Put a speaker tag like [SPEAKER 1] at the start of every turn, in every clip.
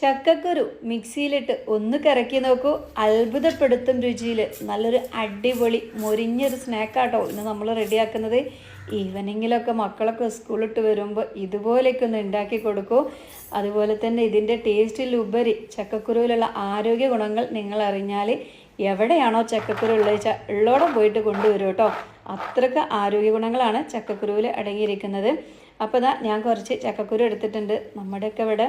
[SPEAKER 1] ചക്കക്കുരു മിക്സിയിലിട്ട് ഒന്ന് കറക്കി നോക്കൂ. അത്ഭുതപ്പെടുത്തും രുചിയിൽ നല്ലൊരു അടിപൊളി മൊരിഞ്ഞൊരു സ്നാക്കാട്ടോ ഇന്ന് നമ്മൾ റെഡിയാക്കുന്നത്. ഈവനിങ്ങിലൊക്കെ മക്കളൊക്കെ സ്കൂളിട്ട് വരുമ്പോൾ ഇതുപോലെയൊക്കെ ഒന്ന് ഉണ്ടാക്കി കൊടുക്കൂ. അതുപോലെ തന്നെ ഇതിൻ്റെ ടേസ്റ്റിലുപരി ചക്കക്കുരുവിലുള്ള ആരോഗ്യ ഗുണങ്ങൾ നിങ്ങൾ അറിഞ്ഞാൽ എവിടെയാണോ ചക്കക്കുരു ഉള്ളോടെ പോയിട്ട് കൊണ്ടുവരും കേട്ടോ. അത്രയ്ക്ക് ആരോഗ്യ ഗുണങ്ങളാണ് ചക്കക്കുരുവിൽ അടങ്ങിയിരിക്കുന്നത്. അപ്പോൾ ഞാൻ കുറച്ച് ചക്കക്കുരു എടുത്തിട്ടുണ്ട്. നമ്മുടെയൊക്കെ ഇവിടെ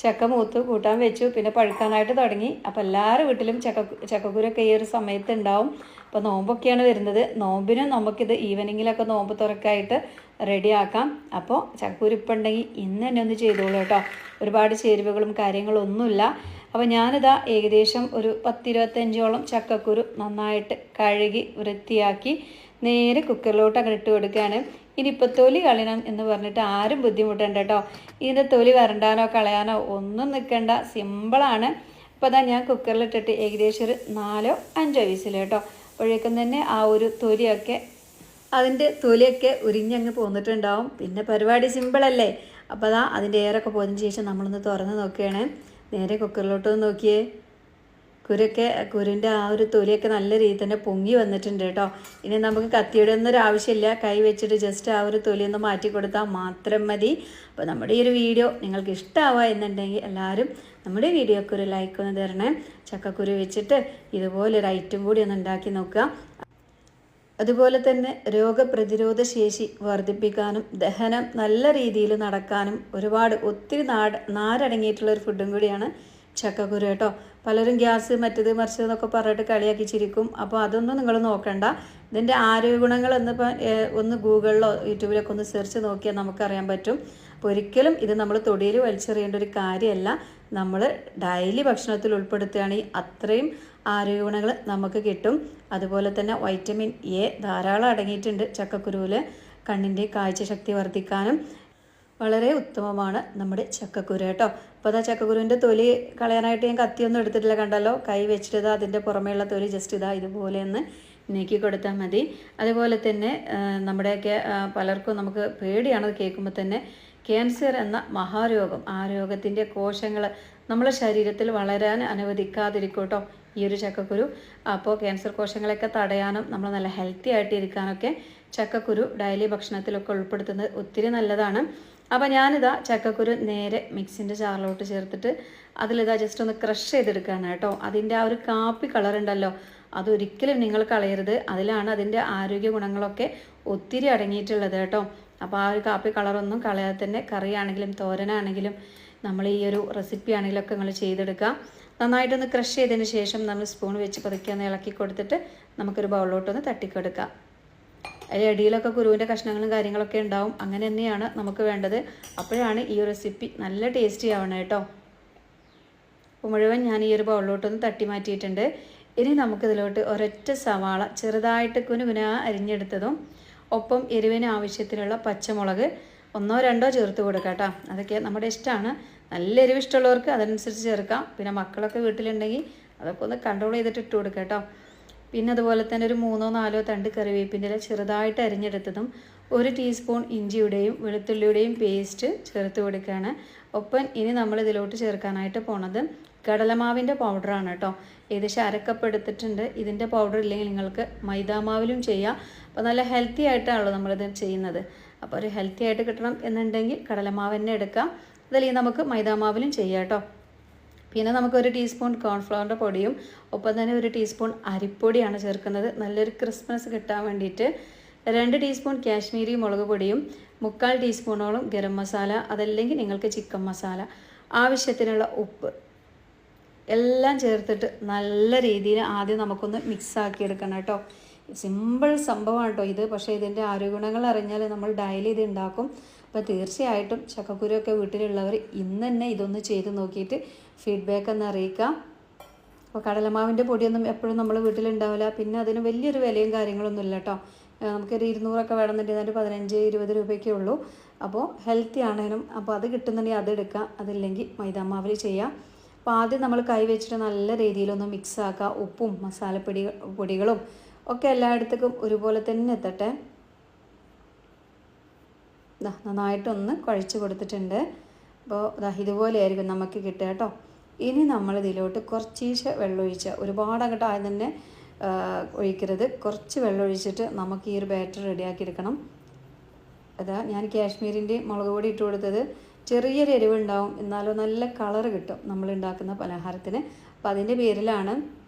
[SPEAKER 1] ചക്ക മൂത്ത് കൂട്ടാൻ വെച്ചു, പിന്നെ പഴുക്കാനായിട്ട് തുടങ്ങി. അപ്പോൾ എല്ലാവരുടെ വീട്ടിലും ചക്കക്കുരൊക്കെ ഈ ഒരു സമയത്ത് ഉണ്ടാവും. അപ്പോൾ നോമ്പൊക്കെയാണ് വരുന്നത്. നോമ്പിനും നമുക്കിത് ഈവനിങ്ങിലൊക്കെ നോമ്പ് തുറക്കായിട്ട് റെഡിയാക്കാം. അപ്പോൾ ചക്കക്കുരു ഇപ്പം ഉണ്ടെങ്കിൽ ഇന്ന് തന്നെ ഒന്ന് ചെയ്തോളൂ കേട്ടോ. ഒരുപാട് ചേരുവകളും കാര്യങ്ങളും ഒന്നുമില്ല. അപ്പോൾ ഞാനിതാ ഏകദേശം ഒരു 10-25ഓളം ചക്കക്കുരു നന്നായിട്ട് കഴുകി വൃത്തിയാക്കി നേരെ കുക്കറിലോട്ട് അങ്ങനെ ഇട്ട് കൊടുക്കുകയാണ്. ഇനിയിപ്പോൾ തൊലി കളയണം എന്ന് പറഞ്ഞിട്ട് ആരും ബുദ്ധിമുട്ടണ്ട കേട്ടോ. ഇതിൻ്റെ തൊലി വരണ്ടാനോ കളയാനോ ഒന്നും നിൽക്കണ്ട, സിമ്പിളാണ്. അപ്പോൾ ഞാൻ കുക്കറിലിട്ടിട്ട് ഏകദേശം ഒരു 4-5 വിസിൽ കേട്ടോ. അപ്പോഴേക്കും തന്നെ ആ ഒരു അതിൻ്റെ തൊലിയൊക്കെ ഉരിഞ്ഞങ്ങ് പോന്നിട്ടുണ്ടാവും. പിന്നെ പരിപാടി സിമ്പിളല്ലേ. അപ്പോൾ അതിൻ്റെ എയറൊക്കെ പോയതിന് ശേഷം നമ്മളൊന്ന് തുറന്ന് നോക്കുകയാണ്. നേരെ കുക്കറിലോട്ടൊന്ന് നോക്കിയേ. കുരുൻ്റെ ആ ഒരു തൊലിയൊക്കെ നല്ല രീതിയിൽ തന്നെ പൊങ്ങി വന്നിട്ടുണ്ട് കേട്ടോ. ഇനി നമുക്ക് കത്തിയുടെ ഒന്നും ഒരു ആവശ്യമില്ല. കൈ വെച്ചിട്ട് ജസ്റ്റ് ആ ഒരു തൊലിയൊന്ന് മാറ്റി കൊടുത്താൽ മാത്രം മതി. അപ്പോൾ നമ്മുടെ ഈ ഒരു വീഡിയോ നിങ്ങൾക്ക് ഇഷ്ടമാവുക എന്നുണ്ടെങ്കിൽ എല്ലാവരും നമ്മുടെ വീഡിയോക്ക് ഒരു ലൈക്ക് ഒന്ന് തരണേ. ചക്കക്കുരു വെച്ചിട്ട് ഇതുപോലെ ഒരു ഐറ്റം കൂടി ഒന്ന് ഉണ്ടാക്കി നോക്കുക. അതുപോലെ തന്നെ രോഗപ്രതിരോധ ശേഷി വർദ്ധിപ്പിക്കാനും ദഹനം നല്ല രീതിയിൽ നടക്കാനും ഒത്തിരി നാരടങ്ങിയിട്ടുള്ള ഒരു ഫുഡും കൂടിയാണ് ചക്കക്കുരു കേട്ടോ. പലരും ഗ്യാസ് മറ്റേത് മറിച്ചത് എന്നൊക്കെ പറഞ്ഞിട്ട് കളിയാക്കി ചിരിക്കും. അപ്പോൾ അതൊന്നും നിങ്ങൾ നോക്കണ്ട. ഇതിൻ്റെ ആരോഗ്യ ഗുണങ്ങൾ ഒന്ന് ഗൂഗിളിലോ യൂട്യൂബിലൊക്കെ ഒന്ന് സെർച്ച് നോക്കിയാൽ നമുക്കറിയാൻ പറ്റും. അപ്പോൾ ഒരിക്കലും ഇത് നമ്മൾ തൊടിയിൽ വലിച്ചെറിയേണ്ട ഒരു കാര്യമല്ല. നമ്മൾ ഡെയിലി ഭക്ഷണത്തിൽ ഉൾപ്പെടുത്തുകയാണെങ്കിൽ അത്രയും ആരോഗ്യ ഗുണങ്ങൾ നമുക്ക് കിട്ടും. അതുപോലെ തന്നെ വൈറ്റമിൻ എ ധാരാളം അടങ്ങിയിട്ടുണ്ട് ചക്കക്കുരുവിൽ. കണ്ണിൻ്റെ കാഴ്ചശക്തി വർദ്ധിക്കാനും വളരെ ഉത്തമമാണ് നമ്മുടെ ചക്കക്കുരു കേട്ടോ. അപ്പോൾ ചക്കക്കുരുവിൻ്റെ തൊലി കളയാനായിട്ട് ഞാൻ കത്തിയൊന്നും എടുത്തിട്ടില്ല, കണ്ടല്ലോ. കൈ വെച്ചിട്ട് അതിൻ്റെ പുറമേയുള്ള തൊലി ജസ്റ്റ് ഇതുപോലെ ഒന്ന് നീക്കി കൊടുത്താൽ മതി. അതുപോലെ തന്നെ നമ്മുടെയൊക്കെ പലർക്കും നമുക്ക് പേടിയാണ് കേൾക്കുമ്പോൾ തന്നെ. ക്യാൻസർ എന്ന മഹാരോഗം, ആ രോഗത്തിൻ്റെ കോശങ്ങൾ നമ്മുടെ ശരീരത്തിൽ വളരാൻ അനുവദിക്കാതിരിക്കും കേട്ടോ ഈ ഒരു ചക്കക്കുരു. അപ്പോൾ ക്യാൻസർ കോശങ്ങളൊക്കെ തടയാനും നമ്മൾ നല്ല ഹെൽത്തി ആയിട്ട് ഇരിക്കാനൊക്കെ ചക്കക്കുരു ഡെയിലി ഭക്ഷണത്തിലൊക്കെ ഉൾപ്പെടുത്തുന്നത് ഒത്തിരി നല്ലതാണ്. അപ്പോൾ ഞാനിതാ ചക്കക്കുരു നേരെ മിക്സിൻ്റെ ജാറിലോട്ട് ചേർത്തിട്ട് ജസ്റ്റ് ഒന്ന് ക്രഷ് ചെയ്തെടുക്കുകയാണ് കേട്ടോ. അതിൻ്റെ ആ ഒരു കാപ്പി കളറുണ്ടല്ലോ, അതൊരിക്കലും നിങ്ങൾ കളയരുത്. അതിലാണ് അതിൻ്റെ ആരോഗ്യ ഗുണങ്ങളൊക്കെ ഒത്തിരി അടങ്ങിയിട്ടുള്ളത് കേട്ടോ. അപ്പോൾ ആ ഒരു കാപ്പി കളറൊന്നും കളയാതെ തന്നെ കറിയാണെങ്കിലും തോരനാണെങ്കിലും നമ്മൾ ഈ ഒരു റെസിപ്പി ആണെങ്കിലൊക്കെ നിങ്ങൾ ചെയ്തെടുക്കുക. നന്നായിട്ടൊന്ന് ക്രഷ് ചെയ്തതിന് ശേഷം നമ്മൾ സ്പൂൺ വെച്ച് പതുക്കെ ഒന്ന് ഇളക്കി കൊടുത്തിട്ട് നമുക്കൊരു ബൗളിലോട്ടൊന്ന് തട്ടിക്കൊടുക്കാം. അതിൽ അടിയിലൊക്കെ കുരുവിൻ്റെ കഷ്ണങ്ങളും കാര്യങ്ങളൊക്കെ ഉണ്ടാവും. അങ്ങനെ തന്നെയാണ് നമുക്ക് വേണ്ടത്. അപ്പോഴാണ് ഈ റെസിപ്പി നല്ല ടേസ്റ്റി ആവണം കേട്ടോ. അപ്പോൾ മുഴുവൻ ഞാൻ ഈ ഒരു ബൗളിലോട്ടൊന്ന് തട്ടി മാറ്റിയിട്ടുണ്ട്. ഇനി നമുക്കിതിലോട്ട് ഒരൊറ്റ സവാള ചെറുതായിട്ട് കുനുകുനാ അരിഞ്ഞെടുത്തതും ഒപ്പം എരിവിന് ആവശ്യത്തിനുള്ള പച്ചമുളക് 1-2 ചേർത്ത് കൊടുക്കാം കേട്ടോ. അതൊക്കെ നമ്മുടെ ഇഷ്ടമാണ്. നല്ല എരിവ് ഇഷ്ടമുള്ളവർക്ക് അതനുസരിച്ച് ചേർക്കാം. പിന്നെ മക്കളൊക്കെ വീട്ടിലുണ്ടെങ്കിൽ അതൊക്കെ ഒന്ന് കൺട്രോൾ ചെയ്തിട്ട് ഇട്ട് കൊടുക്കാം കേട്ടോ. പിന്നെ അതുപോലെ തന്നെ ഒരു 3-4 തണ്ട് കറിവേപ്പിൻ്റെ ഇല ചെറുതായിട്ട് അരിഞ്ഞെടുത്തതും 1 ടീസ്പൂൺ ഇഞ്ചിയുടെയും വെളുത്തുള്ളിയുടെയും പേസ്റ്റ് ചേർത്ത് കൊടുക്കുകയാണ്. ഒപ്പം ഇനി നമ്മൾ ഇതിലോട്ട് ചേർക്കാനായിട്ട് പോണത് കടലമാവിൻ്റെ പൗഡറാണ് കേട്ടോ. ഏകദേശം 1/2 കപ്പ് എടുത്തിട്ടുണ്ട്. ഇതിൻ്റെ പൗഡർ ഇല്ലെങ്കിൽ നിങ്ങൾക്ക് മൈദാമാവിലും ചെയ്യാം. അപ്പോൾ നല്ല ഹെൽത്തി ആയിട്ടാണല്ലോ നമ്മളിത് ചെയ്യുന്നത്. അപ്പോൾ ഒരു ഹെൽത്തി ആയിട്ട് കിട്ടണം എന്നുണ്ടെങ്കിൽ കടലമാവ് തന്നെ എടുക്കാം. അതല്ലെങ്കിൽ നമുക്ക് മൈദാമാവിലും ചെയ്യാം കേട്ടോ. പിന്നെ നമുക്ക് 1 ടീസ്പൂൺ കോൺഫ്ലവറിൻ്റെ പൊടിയും ഒപ്പം തന്നെ 1 ടീസ്പൂൺ അരിപ്പൊടിയാണ് ചേർക്കുന്നത്, നല്ലൊരു ക്രിസ്മസ് കിട്ടാൻ വേണ്ടിയിട്ട്. 2 ടീസ്പൂൺ കാശ്മീരി മുളക് പൊടിയും 3/4 ടീസ്പൂണോളം ഗരം മസാല, അതല്ലെങ്കിൽ നിങ്ങൾക്ക് ചിക്കൻ മസാല, ആവശ്യത്തിനുള്ള ഉപ്പ് എല്ലാം ചേർത്തിട്ട് നല്ല രീതിയിൽ ആദ്യം നമുക്കൊന്ന് മിക്സാക്കി എടുക്കണം കേട്ടോ. സിമ്പിൾ സംഭവമാണ് കേട്ടോ ഇത്. പക്ഷേ ഇതിൻ്റെ ആരോഗ്യഗുണങ്ങൾ അറിഞ്ഞാൽ നമ്മൾ ഡെയിലി ഇത് ഉണ്ടാക്കും. അപ്പോൾ തീർച്ചയായിട്ടും ചക്കക്കുരുവൊക്കെ വീട്ടിലുള്ളവർ ഇന്ന് തന്നെ ഇതൊന്ന് ചെയ്ത് നോക്കിയിട്ട് ഫീഡ്ബാക്ക് ഒന്ന് അറിയിക്കാം. അപ്പോൾ കടലമാവിൻ്റെ പൊടിയൊന്നും എപ്പോഴും നമ്മൾ വീട്ടിലുണ്ടാവില്ല. പിന്നെ അതിന് വലിയൊരു വിലയും കാര്യങ്ങളൊന്നും ഇല്ല കേട്ടോ. നമുക്കൊരു 200 വേണമെന്നുണ്ടെങ്കിൽ 15-20 രൂപയൊക്കെ ഉള്ളൂ. അപ്പോൾ ഹെൽത്തി ആണേലും അപ്പോൾ അത് കിട്ടുന്നുണ്ടെങ്കിൽ അതെടുക്കാം, അതില്ലെങ്കിൽ മൈദാമാവിൽ ചെയ്യാം. അപ്പോൾ ആദ്യം നമ്മൾ കൈ വെച്ചിട്ട് നല്ല രീതിയിലൊന്ന് മിക്സ് ആക്കുക. ഉപ്പും പൊടികളും ഒക്കെ എല്ലായിടത്തേക്കും ഒരുപോലെ തന്നെ എത്തട്ടെ. നന്നായിട്ടൊന്ന് കുഴച്ച് കൊടുത്തിട്ടുണ്ട്. അപ്പോൾ ഇതുപോലെ ആയിരിക്കും നമുക്ക് കിട്ടുക കേട്ടോ. ഇനി നമ്മളിതിലോട്ട് കുറച്ചീശെ വെള്ളം ഒഴിച്ചാൽ ഒരുപാട് അങ്ങോട്ട് ആദ്യം തന്നെ ഒഴിക്കരുത്. കുറച്ച് വെള്ളം ഒഴിച്ചിട്ട് നമുക്ക് ഈ ഒരു ബാറ്റർ റെഡിയാക്കി എടുക്കണം. അതാ ഞാൻ കാശ്മീരിൻ്റെ മുളക് പൊടി ഇട്ട് കൊടുത്തത്. ചെറിയൊരു എരിവുണ്ടാവും, എന്നാലും നല്ല കളറ് കിട്ടും നമ്മൾ ഉണ്ടാക്കുന്ന പലഹാരത്തിന്. അപ്പോൾ അതിൻ്റെ പേരിലാണ്.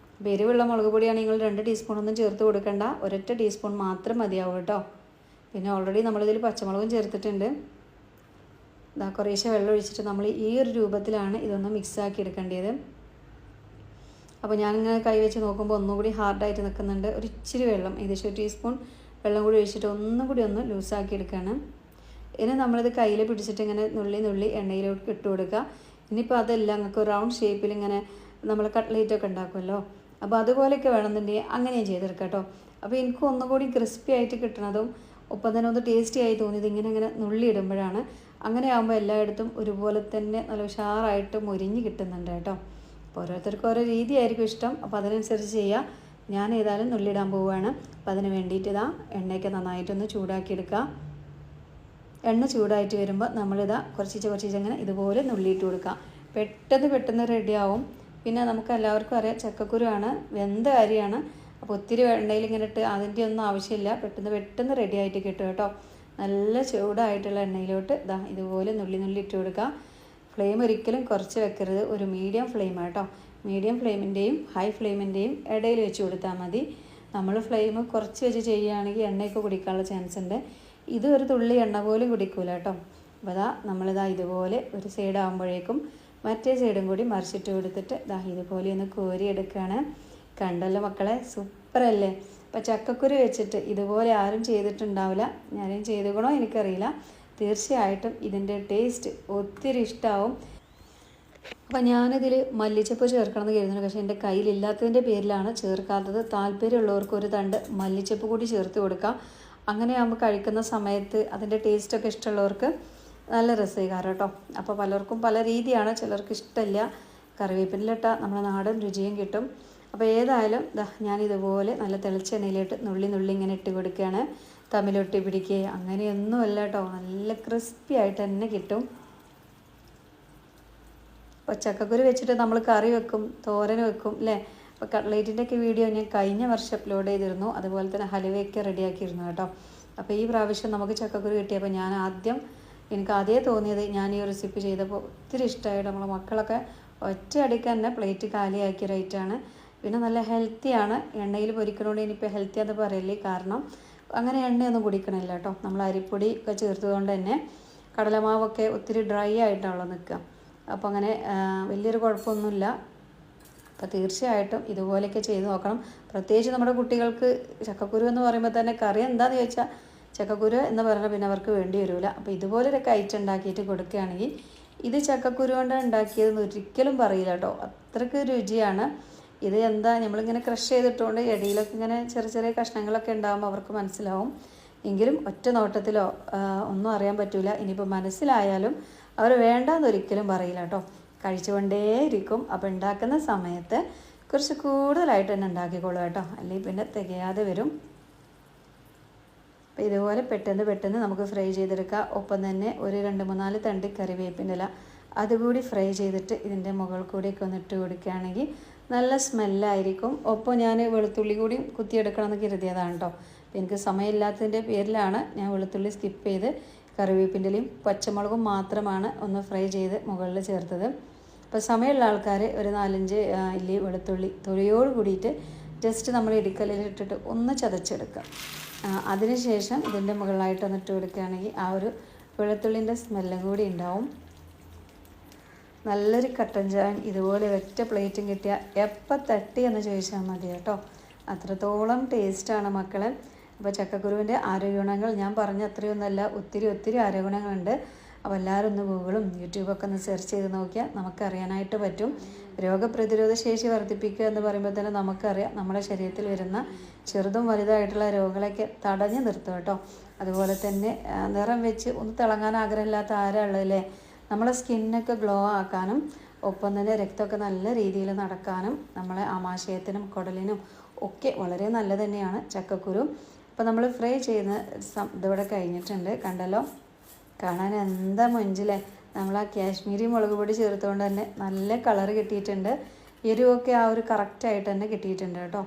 [SPEAKER 1] എരിവുള്ള മുളക് പൊടിയാണ് നിങ്ങൾ 2 ടീസ്പൂണൊന്നും ചേർത്ത് കൊടുക്കണ്ട, ഒരൊറ്റ ടീസ്പൂൺ മാത്രം മതിയാവും കേട്ടോ. പിന്നെ ഓൾറെഡി നമ്മളിതിൽ പച്ചമുളകും ചേർത്തിട്ടുണ്ട്. ഇതാ കുറേശ്ശെ വെള്ളം ഒഴിച്ചിട്ട് നമ്മൾ ഈ ഒരു രൂപത്തിലാണ് ഇതൊന്ന് മിക്സാക്കി എടുക്കേണ്ടത്. അപ്പോൾ ഞാനിങ്ങനെ കൈ വെച്ച് നോക്കുമ്പോൾ ഒന്നുകൂടി ഹാർഡായിട്ട് നിൽക്കുന്നുണ്ട്. ഒരു ഇച്ചിരി വെള്ളം, ഏകദേശം 1 ടീസ്പൂൺ വെള്ളം കൂടി ഒഴിച്ചിട്ട് ഒന്നും കൂടി ഒന്ന് ലൂസാക്കി എടുക്കുകയാണ്. ഇനി നമ്മളിത് കയ്യിൽ പിടിച്ചിട്ട് ഇങ്ങനെ നുള്ളി എണ്ണയിലോട്ട് ഇട്ട് കൊടുക്കുക. ഇനിയിപ്പോൾ അതല്ല, നിങ്ങൾക്ക് റൗണ്ട് ഷേപ്പിൽ ഇങ്ങനെ നമ്മൾ കട്ട്ലേറ്റൊക്കെ ഉണ്ടാക്കുമല്ലോ, അപ്പോൾ അതുപോലെയൊക്കെ വേണമെന്നുണ്ടെങ്കിൽ അങ്ങനെയും ചെയ്തെടുക്കാം കേട്ടോ. അപ്പോൾ എനിക്ക് ഒന്നുകൂടി ക്രിസ്പി ആയിട്ട് കിട്ടണതും ഒപ്പം തന്നെ ഒന്ന് ടേസ്റ്റി ആയി തോന്നിയത് ഇങ്ങനെ നുള്ളി ഇടുമ്പോഴാണ്. അങ്ങനെ ആകുമ്പോൾ എല്ലായിടത്തും ഒരുപോലെ തന്നെ നല്ല ഉഷാറായിട്ട് മൊരിഞ്ഞ് കിട്ടുന്നുണ്ട് കേട്ടോ. അപ്പോൾ ഓരോരുത്തർക്കും ഓരോ രീതിയായിരിക്കും ഇഷ്ടം, അപ്പോൾ അതിനനുസരിച്ച് ചെയ്യുക. ഞാൻ ഏതായാലും നുള്ളിയിടാൻ പോവുകയാണ്. അപ്പോൾ അതിന് വേണ്ടിയിട്ട് എണ്ണയൊക്കെ നന്നായിട്ടൊന്ന് ചൂടാക്കി എടുക്കുക. എണ്ണ ചൂടായിട്ട് വരുമ്പോൾ നമ്മളിതാ കുറച്ച് ഇങ്ങനെ ഇതുപോലെ നുള്ളിയിട്ട് കൊടുക്കുക. പെട്ടെന്ന് റെഡിയാവും. പിന്നെ നമുക്ക് എല്ലാവർക്കും അറിയാം ചക്കക്കുരു ആണ്, വെന്ത അരിയാണ്. അപ്പോൾ ഒത്തിരി എണ്ണയിൽ ഇങ്ങനെ ഇട്ട് അതിൻ്റെ ഒന്നും ആവശ്യമില്ല, പെട്ടെന്ന് റെഡി ആയിട്ട് കിട്ടും കേട്ടോ. നല്ല ചൂടായിട്ടുള്ള എണ്ണയിലോട്ട് ഇതുപോലെ നുള്ളി ഇട്ട് കൊടുക്കുക. ഫ്ലെയിം ഒരിക്കലും കുറച്ച് വെക്കരുത്, ഒരു മീഡിയം ഫ്ലെയിം കേട്ടോ. മീഡിയം ഫ്ലെയിമിൻ്റെയും ഹൈ ഫ്ലെയിമിൻ്റെയും ഇടയിൽ വെച്ച് കൊടുത്താൽ മതി. നമ്മൾ ഫ്ലെയിം കുറച്ച് വെച്ച് ചെയ്യുകയാണെങ്കിൽ എണ്ണയൊക്കെ കുടിക്കാനുള്ള ചാൻസ് ഉണ്ട്. ഇത് ഒരു തുള്ളി എണ്ണ പോലും കുടിക്കൂല കേട്ടോ. അപ്പോൾ നമ്മളിതാ ഇതുപോലെ ഒരു സൈഡ് ആകുമ്പോഴേക്കും മറ്റേ സൈഡും കൂടി മറിച്ചിട്ട് കൊടുത്തിട്ട് ഇതുപോലെ ഒന്ന് കോരിയെടുക്കുകയാണ്. കണ്ടല്ലോ മക്കളെ, സൂപ്പറല്ലേ? അപ്പോൾ ചക്കക്കുരു വെച്ചിട്ട് ഇതുപോലെ ആരും ചെയ്തിട്ടുണ്ടാവില്ല. ഞാനും ചെയ്തുകണോ എനിക്കറിയില്ല. തീർച്ചയായിട്ടും ഇതിൻ്റെ ടേസ്റ്റ് ഒത്തിരി ഇഷ്ടമാവും. അപ്പോൾ ഞാനിതിൽ മല്ലിച്ചപ്പ് ചേർക്കണം എന്ന് കരുതുന്നു, പക്ഷേ എൻ്റെ കയ്യിലില്ലാത്തതിൻ്റെ പേരിലാണ് ചേർക്കാത്തത്. താല്പര്യമുള്ളവർക്ക് ഒരു തണ്ട് മല്ലിച്ചപ്പ് കൂടി ചേർത്ത് കൊടുക്കാം. അങ്ങനെ ആകുമ്പോൾ കഴിക്കുന്ന സമയത്ത് അതിൻ്റെ ടേസ്റ്റൊക്കെ ഇഷ്ടമുള്ളവർക്ക് നല്ല രസീകാരം കേട്ടോ. അപ്പോൾ പലർക്കും പല രീതിയാണ്, ചിലർക്ക് ഇഷ്ടമില്ല. കറിവേപ്പിനിലിട്ട നമ്മുടെ നാടൻ രുചിയും കിട്ടും. അപ്പോൾ ഏതായാലും ഞാനിതുപോലെ നല്ല തിളച്ച എണ്ണയിലിട്ട് നുള്ളി ഇങ്ങനെ ഇട്ട് കൊടുക്കുകയാണ്. തമ്മിലൊട്ടി പിടിക്കുക അങ്ങനെയൊന്നുമല്ല കേട്ടോ, നല്ല ക്രിസ്പി ആയിട്ട് തന്നെ കിട്ടും. അപ്പോൾ ചക്കക്കുരു വെച്ചിട്ട് നമ്മൾ കറി വെക്കും, തോരൻ വെക്കും അല്ലേ. അപ്പോൾ കട്ട്ലേറ്റിൻ്റെയൊക്കെ വീഡിയോ ഞാൻ കഴിഞ്ഞ വർഷം അപ്ലോഡ് ചെയ്തിരുന്നു. അതുപോലെ തന്നെ ഹലുവയൊക്കെ റെഡിയാക്കിയിരുന്നു കേട്ടോ. അപ്പോൾ ഈ പ്രാവശ്യം നമുക്ക് ചക്കക്കുരു കിട്ടിയപ്പോൾ എനിക്ക് ആദ്യമേ തോന്നിയത്, ഞാൻ ഈ റെസിപ്പി ചെയ്തപ്പോൾ ഒത്തിരി ഇഷ്ടമായിട്ട് നമ്മളെ മക്കളൊക്കെ ഒറ്റയടിക്ക് തന്നെ പ്ലേറ്റ് കാലിയാക്കിയ റൈറ്റാണ്. പിന്നെ നല്ല ഹെൽത്തിയാണ്. എണ്ണയിൽ പൊരിക്കണോണ്ട് ഇനിയിപ്പോൾ ഹെൽത്തിയാന്ന് പറയല്ലേ, കാരണം അങ്ങനെ എണ്ണയൊന്നും കുടിക്കണില്ല കേട്ടോ. നമ്മൾ അരിപ്പൊടി ഒക്കെ ചേർത്തതുകൊണ്ട് തന്നെ കടലമാവൊക്കെ ഒത്തിരി ഡ്രൈ ആയിട്ടാണല്ലോ നിൽക്കുക. അപ്പോൾ അങ്ങനെ വലിയൊരു കുഴപ്പമൊന്നുമില്ല. അപ്പോൾ തീർച്ചയായിട്ടും ഇതുപോലെയൊക്കെ ചെയ്ത് നോക്കണം. പ്രത്യേകിച്ച് നമ്മുടെ കുട്ടികൾക്ക് ചക്കക്കുരു എന്ന് പറയുമ്പോൾ തന്നെ കറി എന്താണെന്ന് ചോദിച്ചാൽ ചക്കക്കുരു എന്ന് പറഞ്ഞാൽ പിന്നെ അവർക്ക് വേണ്ടി വരില്ല. അപ്പോൾ ഇതുപോലൊരു ഐറ്റം ഉണ്ടാക്കിയിട്ട് കൊടുക്കുകയാണെങ്കിൽ ഇത് ചക്കക്കുരു കൊണ്ട് ഉണ്ടാക്കിയതെന്ന് ഒരിക്കലും പറയില്ല കേട്ടോ, അത്രയ്ക്ക് രുചിയാണ്. ഇത് എന്താ നമ്മളിങ്ങനെ ക്രഷ് ചെയ്തിട്ടുകൊണ്ട് ഇടയിലൊക്കെ ഇങ്ങനെ ചെറിയ കഷ്ണങ്ങളൊക്കെ ഉണ്ടാകുമ്പോൾ അവർക്ക് മനസ്സിലാവും. എങ്കിലും ഒറ്റ നോട്ടത്തിലോ ഒന്നും അറിയാൻ പറ്റില്ല. ഇനിയിപ്പോൾ മനസ്സിലായാലും അവർ വേണ്ടാന്നൊരിക്കലും പറയില്ല കേട്ടോ, കഴിച്ചുകൊണ്ടേയിരിക്കും. അപ്പോൾ ഉണ്ടാക്കുന്ന സമയത്ത് കുറച്ച് കൂടുതലായിട്ട് തന്നെ ഉണ്ടാക്കിക്കോളൂ കേട്ടോ, അല്ലെങ്കിൽ പിന്നെ തികയാതെ വരും. അപ്പോൾ ഇതുപോലെ പെട്ടെന്ന് നമുക്ക് ഫ്രൈ ചെയ്തെടുക്കുക. ഒപ്പം തന്നെ ഒരു 2-3-4 തണ്ട് കറിവേപ്പിൻ്റെ ഇല അതുകൂടി ഫ്രൈ ചെയ്തിട്ട് ഇതിൻ്റെ മുകൾ കൂടിയൊക്കെ ഒന്ന് ഇട്ട് കൊടുക്കുകയാണെങ്കിൽ നല്ല സ്മെല്ലായിരിക്കും. ഒപ്പം ഞാൻ വെളുത്തുള്ളി കൂടി കുത്തിയെടുക്കണം എന്ന് കരുതിയതാണ് കേട്ടോ. അപ്പോൾ എനിക്ക് സമയമില്ലാത്തതിൻ്റെ പേരിലാണ് ഞാൻ വെളുത്തുള്ളി സ്കിപ്പ് ചെയ്ത് കറിവേപ്പിൻ്റെ ഇലയും പച്ചമുളകും മാത്രമാണ് ഒന്ന് ഫ്രൈ ചെയ്ത് മുകളിൽ ചേർത്തത്. അപ്പോൾ സമയമുള്ള ആൾക്കാർ ഒരു 4-5 ഇല്ലി വെളുത്തുള്ളി തൊലിയോട് കൂടിയിട്ട് ജസ്റ്റ് നമ്മൾ ഇടിക്കല്ലിൽ ഇട്ടിട്ട് ഒന്ന് ചതച്ചെടുക്കുക. അതിനുശേഷം ഇതിൻ്റെ മുകളിലായിട്ടൊന്ന് ഇട്ട് കൊടുക്കുകയാണെങ്കിൽ ആ ഒരു വെളുത്തുള്ളിൻ്റെ സ്മെല്ലും കൂടി ഉണ്ടാവും. നല്ലൊരു കട്ടൻ ചായ ഇതുപോലെ ഒറ്റ പ്ലേറ്റും കിട്ടിയാൽ എപ്പോൾ തട്ടി എന്ന് ചോദിച്ചാൽ മതി കേട്ടോ, അത്രത്തോളം ടേസ്റ്റാണ് മക്കളെ. അപ്പോൾ ചക്കക്കുരുവിൻ്റെ ആരോഗ്യഗുണങ്ങൾ ഞാൻ പറഞ്ഞ അത്രയൊന്നുമല്ല, ഒത്തിരി ആരോഗ്യഗുണങ്ങളുണ്ട്. അപ്പോൾ എല്ലാവരും ഒന്ന് ഗൂഗിളും യൂട്യൂബൊക്കെ ഒന്ന് സെർച്ച് ചെയ്ത് നോക്കിയാൽ നമുക്കറിയാനായിട്ട് പറ്റും. രോഗപ്രതിരോധ ശേഷി വർദ്ധിപ്പിക്കുക എന്ന് പറയുമ്പോൾ തന്നെ നമുക്കറിയാം നമ്മുടെ ശരീരത്തിൽ വരുന്ന ചെറുതും വലുതായിട്ടുള്ള രോഗങ്ങളൊക്കെ തടഞ്ഞു നിർത്തും കേട്ടോ. അതുപോലെ തന്നെ നിറം വെച്ച് ഒന്ന് തിളങ്ങാൻ ആഗ്രഹമില്ലാത്ത ആരാളുള്ളതല്ലേ, നമ്മളെ സ്കിന്നൊക്കെ ഗ്ലോ ആക്കാനും ഒപ്പം തന്നെ രക്തമൊക്കെ നല്ല രീതിയിൽ നടക്കാനും നമ്മളെ ആമാശയത്തിനും കുടലിനും ഒക്കെ വളരെ നല്ലത് തന്നെയാണ് ചക്കക്കുരു. അപ്പോൾ നമ്മൾ ഫ്രൈ ചെയ്യുന്ന ഇതിവിടെ കഴിഞ്ഞിട്ടുണ്ട്, കണ്ടല്ലോ. കാണാൻ എന്താ മൊഞ്ചില്ലേ, നമ്മൾ ആ കാശ്മീരി മുളക് പൊടി ചേർത്തുകൊണ്ട് തന്നെ നല്ല കളർ കിട്ടിയിട്ടുണ്ട്. എരിവൊക്കെ ആ ഒരു കറക്റ്റായിട്ട് തന്നെ കിട്ടിയിട്ടുണ്ട് കേട്ടോ.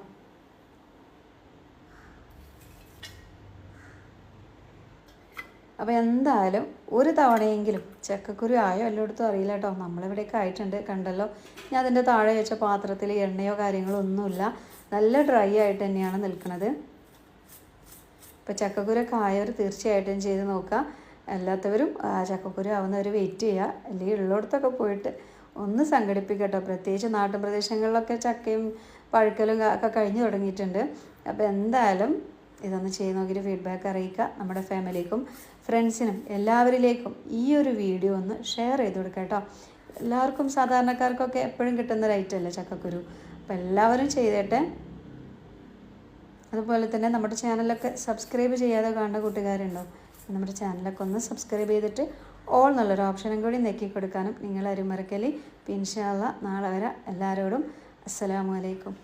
[SPEAKER 1] അപ്പോൾ എന്തായാലും ഒരു തവണയെങ്കിലും ചക്കക്കുരു ആയോ എല്ലായിടത്തും അറിയില്ല കേട്ടോ, നമ്മളിവിടെയൊക്കെ ആയിട്ടുണ്ട്. കണ്ടല്ലോ, ഞാൻ അതിൻ്റെ താഴെ വെച്ച പാത്രത്തിൽ എണ്ണയോ കാര്യങ്ങളോ ഒന്നുമില്ല, നല്ല ഡ്രൈ ആയിട്ട് തന്നെയാണ് നിൽക്കുന്നത്. അപ്പോൾ ചക്കക്കുരൊക്കെ ആയവർ തീർച്ചയായിട്ടും ചെയ്ത് നോക്കുക. അല്ലാത്തവരും ചക്കക്കുരു ആവുന്നവർ വെയിറ്റ് ചെയ്യുക, അല്ലെങ്കിൽ ഉള്ളിടത്തൊക്കെ പോയിട്ട് ഒന്ന് സംഘടിപ്പിക്കട്ടോ. പ്രത്യേകിച്ച് നാട്ടിൻ പ്രദേശങ്ങളിലൊക്കെ ചക്കയും പഴുക്കലും ഒക്കെ കഴിഞ്ഞു തുടങ്ങിയിട്ടുണ്ട്. അപ്പോൾ എന്തായാലും ഇതൊന്ന് ചെയ്ത് നോക്കിയിട്ട് ഫീഡ്ബാക്ക് അറിയിക്കുക. നമ്മുടെ ഫാമിലിക്കും ഫ്രണ്ട്സിനും എല്ലാവരിലേക്കും ഈ ഒരു വീഡിയോ ഒന്ന് ഷെയർ ചെയ്ത് കൊടുക്കുക കേട്ടോ. എല്ലാവർക്കും സാധാരണക്കാർക്കൊക്കെ എപ്പോഴും കിട്ടുന്ന ഒരു ഐറ്റമല്ലേ ചക്കക്കുരു. അപ്പോൾ എല്ലാവരും ചെയ്തേട്ടെ. അതുപോലെ തന്നെ നമ്മുടെ ചാനലൊക്കെ സബ്സ്ക്രൈബ് ചെയ്യാതെ കാണുന്ന കൂട്ടുകാരുണ്ടോ, നമ്മുടെ ചാനലൊക്കെ ഒന്ന് സബ്സ്ക്രൈബ് ചെയ്തിട്ട് ഓൾ എന്നുള്ളൊരു ഓപ്ഷനും കൂടി നെക്കി കൊടുക്കാനും നിങ്ങളാരും മറക്കല്ലേ. ഇൻഷാ അല്ലാഹ് നാളെ വരെ എല്ലാവരോടും അസ്സലാമു അലൈക്കും.